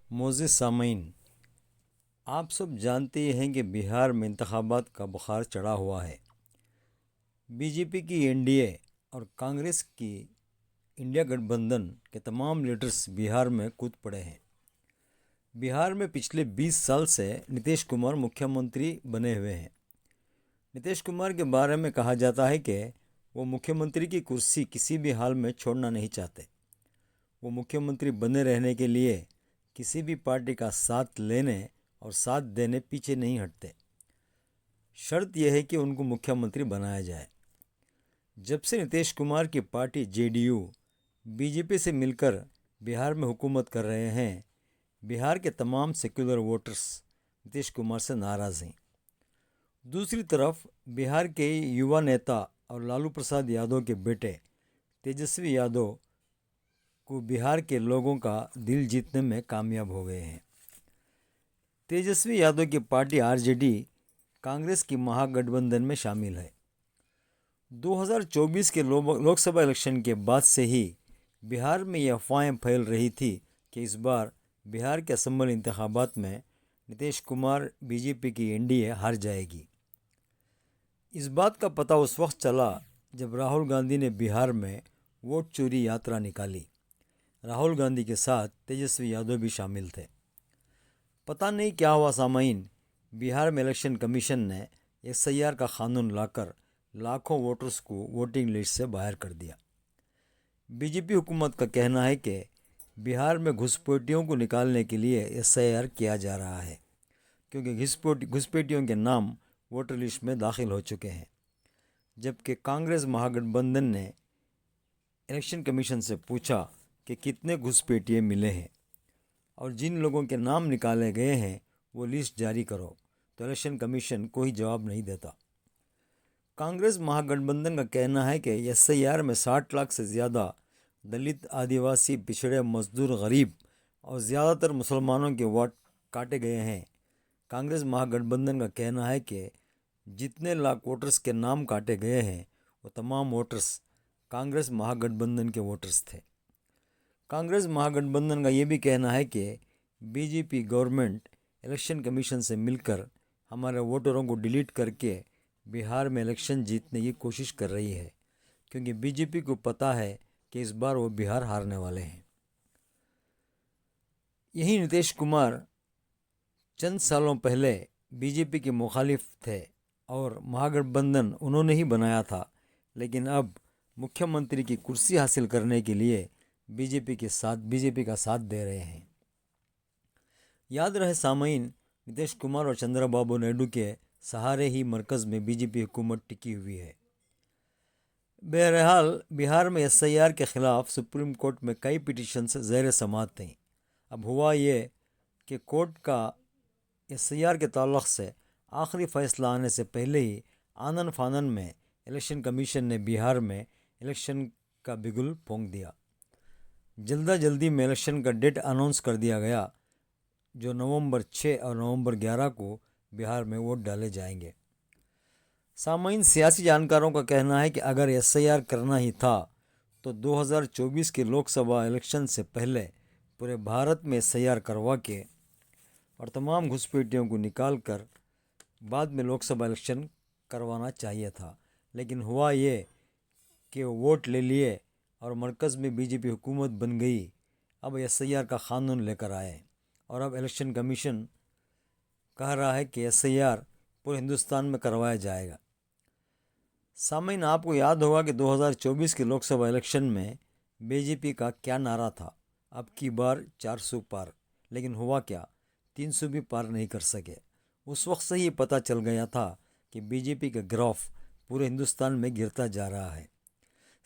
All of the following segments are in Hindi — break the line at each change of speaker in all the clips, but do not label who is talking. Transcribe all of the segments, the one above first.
मोअज़्ज़िज़ सामीन, आप सब जानते हैं कि बिहार में इंतखाबात का बुखार चढ़ा हुआ है। बीजेपी की एनडीए और कांग्रेस की इंडिया गठबंधन के तमाम लीडर्स बिहार में कूद पड़े हैं। बिहार में पिछले 20 साल से नीतीश कुमार मुख्यमंत्री बने हुए हैं। नीतीश कुमार के बारे में कहा जाता है कि वो मुख्यमंत्री की कुर्सी किसी भी हाल में छोड़ना नहीं चाहते। वो मुख्यमंत्री बने रहने के लिए किसी भी पार्टी का साथ लेने और साथ देने पीछे नहीं हटते। शर्त यह है कि उनको मुख्यमंत्री बनाया जाए। जब से नीतीश कुमार की पार्टी जेडीयू बीजेपी से मिलकर बिहार में हुकूमत कर रहे हैं, बिहार के तमाम सेक्युलर वोटर्स नीतीश कुमार से नाराज़ हैं। दूसरी तरफ बिहार के युवा नेता और लालू प्रसाद यादव के बेटे तेजस्वी यादव को बिहार के लोगों का दिल जीतने में कामयाब हो गए हैं। तेजस्वी यादव की पार्टी आरजेडी कांग्रेस की महागठबंधन में शामिल है। 2024 के लोकसभा इलेक्शन के बाद से ही बिहार में ये अफवाहें फैल रही थी कि इस बार बिहार के असेंबली इंतखाबात में नीतीश कुमार बीजेपी की एनडीए हार जाएगी। इस बात का पता उस वक्त चला जब राहुल गांधी ने बिहार में वोट चोरी यात्रा निकाली। राहुल गांधी के साथ तेजस्वी यादव भी शामिल थे। पता नहीं क्या हुआ सामाइन, बिहार में इलेक्शन कमीशन ने एसआईआर का कानून लाकर लाखों वोटर्स को वोटिंग लिस्ट से बाहर कर दिया। बीजेपी हुकूमत का कहना है कि बिहार में घुसपैठियों को निकालने के लिए एसआईआर किया जा रहा है, क्योंकि घुसपैठियों के नाम वोटर लिस्ट में दाखिल हो चुके हैं। जबकि कांग्रेस महागठबंधन ने इलेक्शन कमीशन से पूछा कि कितने घुसपैठिए मिले हैं और जिन लोगों के नाम निकाले गए हैं वो लिस्ट जारी करो, तो इलेक्शन कमीशन कोई जवाब नहीं देता। कांग्रेस महागठबंधन का कहना है कि एसआईआर में 60 लाख से ज़्यादा दलित, आदिवासी, पिछड़े, मजदूर, गरीब और ज़्यादातर मुसलमानों के वोट काटे गए हैं। कांग्रेस महागठबंधन का कहना है कि जितने लाख वोटर्स के नाम काटे गए हैं वो तमाम वोटर्स कांग्रेस महागठबंधन के वोटर्स थे। कांग्रेस महागठबंधन का ये भी कहना है कि बीजेपी गवर्नमेंट इलेक्शन कमीशन से मिलकर हमारे वोटरों को डिलीट करके बिहार में इलेक्शन जीतने की कोशिश कर रही है, क्योंकि बीजेपी को पता है कि इस बार वो बिहार हारने वाले हैं। यही नीतीश कुमार चंद सालों पहले बीजेपी के मुखालिफ थे और महागठबंधन उन्होंने ही बनाया था, लेकिन अब मुख्यमंत्री की कुर्सी हासिल करने के लिए बीजेपी का साथ दे रहे हैं। याद रहे सामीन, नीतीश कुमार और चंद्रबाबू नायडू के सहारे ही मरकज़ में बीजेपी हुकूमत टिकी हुई है। बहरहाल बिहार में एसआईआर के ख़िलाफ़ सुप्रीम कोर्ट में कई पिटीशन्स ज़ेर समाअत थीं। अब हुआ ये कि कोर्ट का एसआईआर के ताल्लुक़ से आखिरी फ़ैसला आने से पहले ही आनन फानन में इलेक्शन कमीशन ने बिहार में इलेक्शन का बिगुल फूंक दिया। जल्दी में इलेक्शन का डेट अनाउंस कर दिया गया, जो नवंबर 6 और नवंबर 11 को बिहार में वोट डाले जाएंगे। सामाइन, सियासी जानकारों का कहना है कि अगर एसआईआर करना ही था तो 2024 के लोकसभा इलेक्शन से पहले पूरे भारत में एसआईआर करवा के और तमाम घुसपैठियों को निकाल कर बाद में लोकसभा इलेक्शन करवाना चाहिए था। लेकिन हुआ ये कि वो वोट ले लिए और मरकज़ में बीजेपी हुकूमत बन गई। अब एसआईआर का कानून लेकर आए और अब इलेक्शन कमीशन कह रहा है कि एसआईआर पूरे हिंदुस्तान में करवाया जाएगा। सामीन, आपको याद होगा कि 2024 के लोकसभा इलेक्शन में बीजेपी का क्या नारा था, अब की बार 400 पार। लेकिन हुआ क्या, 300 भी पार नहीं कर सके। उस वक्त से ही पता चल गया था कि बीजेपी का ग्राफ पूरे हिंदुस्तान में गिरता जा रहा है।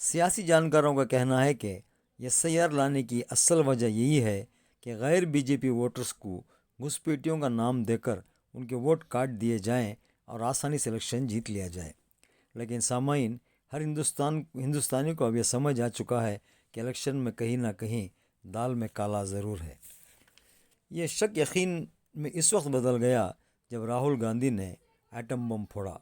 सियासी जानकारों का कहना है कि एसआईआर लाने की असल वजह यही है कि गैर बीजेपी वोटर्स को घुसपैठियों का नाम देकर उनके वोट काट दिए जाएं और आसानी से इलेक्शन जीत लिया जाए। लेकिन सामाइन, हर हिंदुस्तानी को अब यह समझ आ चुका है कि इलेक्शन में कहीं ना कहीं दाल में काला ज़रूर है। ये शक यकीन में इस वक्त बदल गया जब राहुल गांधी ने एटम बम फोड़ा।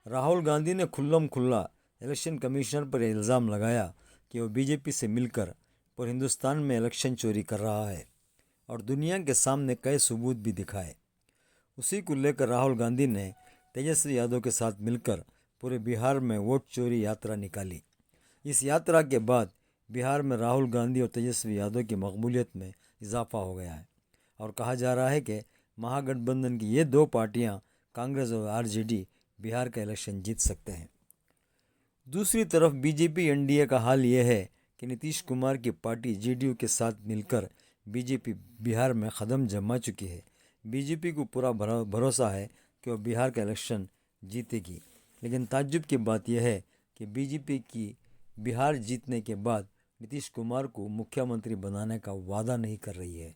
राहुल गांधी ने खुल्लम खुल्ला इलेक्शन कमिश्नर पर इल्ज़ाम लगाया कि वो बीजेपी से मिलकर पूरे हिंदुस्तान में इलेक्शन चोरी कर रहा है। और दुनिया के सामने कई सबूत भी दिखाए। उसी को लेकर राहुल गांधी ने तेजस्वी यादव के साथ मिलकर पूरे बिहार में वोट चोरी यात्रा निकाली। इस यात्रा के बाद बिहार में राहुल गांधी और तेजस्वी यादव की मकबूलियत में इजाफा हो गया है और कहा जा रहा है कि महागठबंधन की ये दो पार्टियां कांग्रेस और आरजेडी बिहार का इलेक्शन जीत सकते हैं। दूसरी तरफ बीजेपी एनडीए का हाल यह है कि नीतीश कुमार की पार्टी जेडीयू के साथ मिलकर बीजेपी बिहार में कदम जमा चुकी है। बीजेपी को पूरा भरोसा है कि वह बिहार का इलेक्शन जीतेगी, लेकिन ताज्जुब की बात यह है कि बीजेपी की बिहार जीतने के बाद नीतीश कुमार को मुख्यमंत्री बनाने का वादा नहीं कर रही है।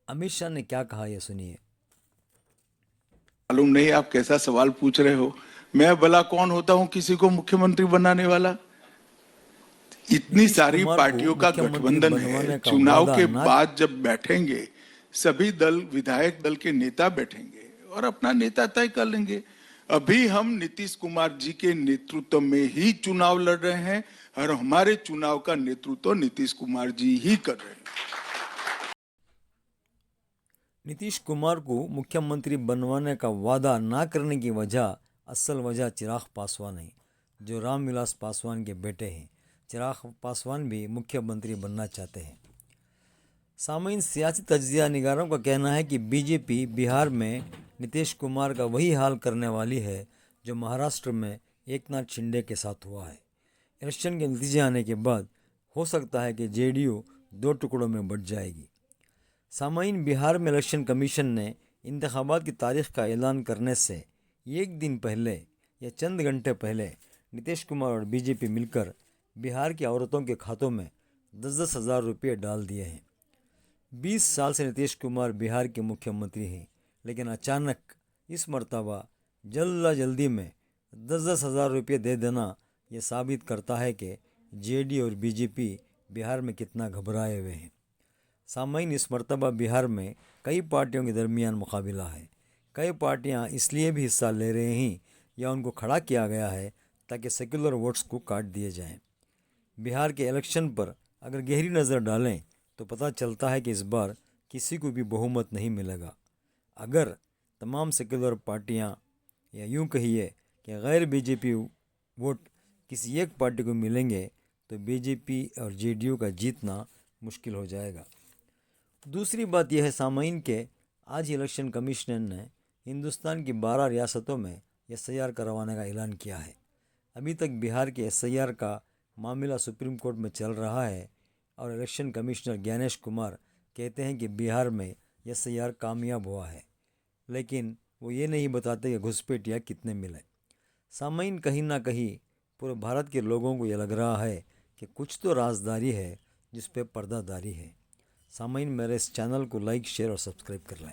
अमित शाह ने क्या कहा, यह सुनिए।
मालूम नहीं आप कैसा सवाल पूछ रहे हो। मैं भला कौन होता हूं किसी को मुख्यमंत्री बनाने वाला? इतनी सारी पार्टियों का गठबंधन है। चुनाव के बाद जब बैठेंगे सभी दल, विधायक दल के नेता बैठेंगे और अपना नेता तय कर लेंगे। अभी हम नीतीश कुमार जी के नेतृत्व में ही चुनाव लड़ रहे हैं और हमारे चुनाव का नेतृत्व नीतीश कुमार जी ही कर रहे हैं।
नीतीश कुमार को मुख्यमंत्री बनवाने का वादा ना करने की असल वजह चिराग पासवान है, जो रामविलास पासवान के बेटे हैं। चिराग पासवान भी मुख्यमंत्री बनना चाहते हैं। सामईन, सियासी तज्जिया निगारों का कहना है कि बीजेपी बिहार में नीतीश कुमार का वही हाल करने वाली है जो महाराष्ट्र में एकनाथ शिंदे के साथ हुआ है। इलेक्शन के नतीजे आने के बाद हो सकता है कि जेडीयू दो टुकड़ों में बंट जाएगी। सामईन, बिहार में इलेक्शन कमीशन ने इंतखाबात की तारीख का ऐलान करने से एक दिन पहले या चंद घंटे पहले नीतीश कुमार और बीजेपी मिलकर बिहार की औरतों के खातों में 10-10 हज़ार रुपये डाल दिए हैं। 20 साल से नीतीश कुमार बिहार के मुख्यमंत्री हैं, लेकिन अचानक इस मर्तबा जल्दी में 10-10 हज़ार रुपये दे देना ये साबित करता है कि जेडी और बीजेपी बिहार में कितना घबराए हुए हैं। सामईन, इस मर्तबा बिहार में कई पार्टियों के दरमियान मुकाबला है। कई पार्टियां इसलिए भी हिस्सा ले रही हैं या उनको खड़ा किया गया है ताकि सेक्युलर वोट्स को काट दिए जाएं। बिहार के इलेक्शन पर अगर गहरी नज़र डालें तो पता चलता है कि इस बार किसी को भी बहुमत नहीं मिलेगा। अगर तमाम सेक्युलर पार्टियां या यूं कहिए कि गैर बीजेपी वोट किसी एक पार्टी को मिलेंगे तो बीजेपी और जेडीयू का जीतना मुश्किल हो जाएगा। दूसरी बात यह है सामईन के आज इलेक्शन कमीशन ने हिंदुस्तान की 12 रियासतों में एसआईआर करवाने का ऐलान किया है। अभी तक बिहार के एसआईआर का मामला सुप्रीम कोर्ट में चल रहा है और इलेक्शन कमिश्नर ज्ञानेश कुमार कहते हैं कि बिहार में एसआईआर कामयाब हुआ है, लेकिन वो ये नहीं बताते कि घुसपैठिया कितने मिले। सामईन, कहीं ना कहीं पूरे भारत के लोगों को ये लग रहा है कि कुछ तो राजदारी है जिस पे पर्दादारी है। सामईन, मेरे इस चैनल को लाइक, शेयर और सब्सक्राइब कर लें।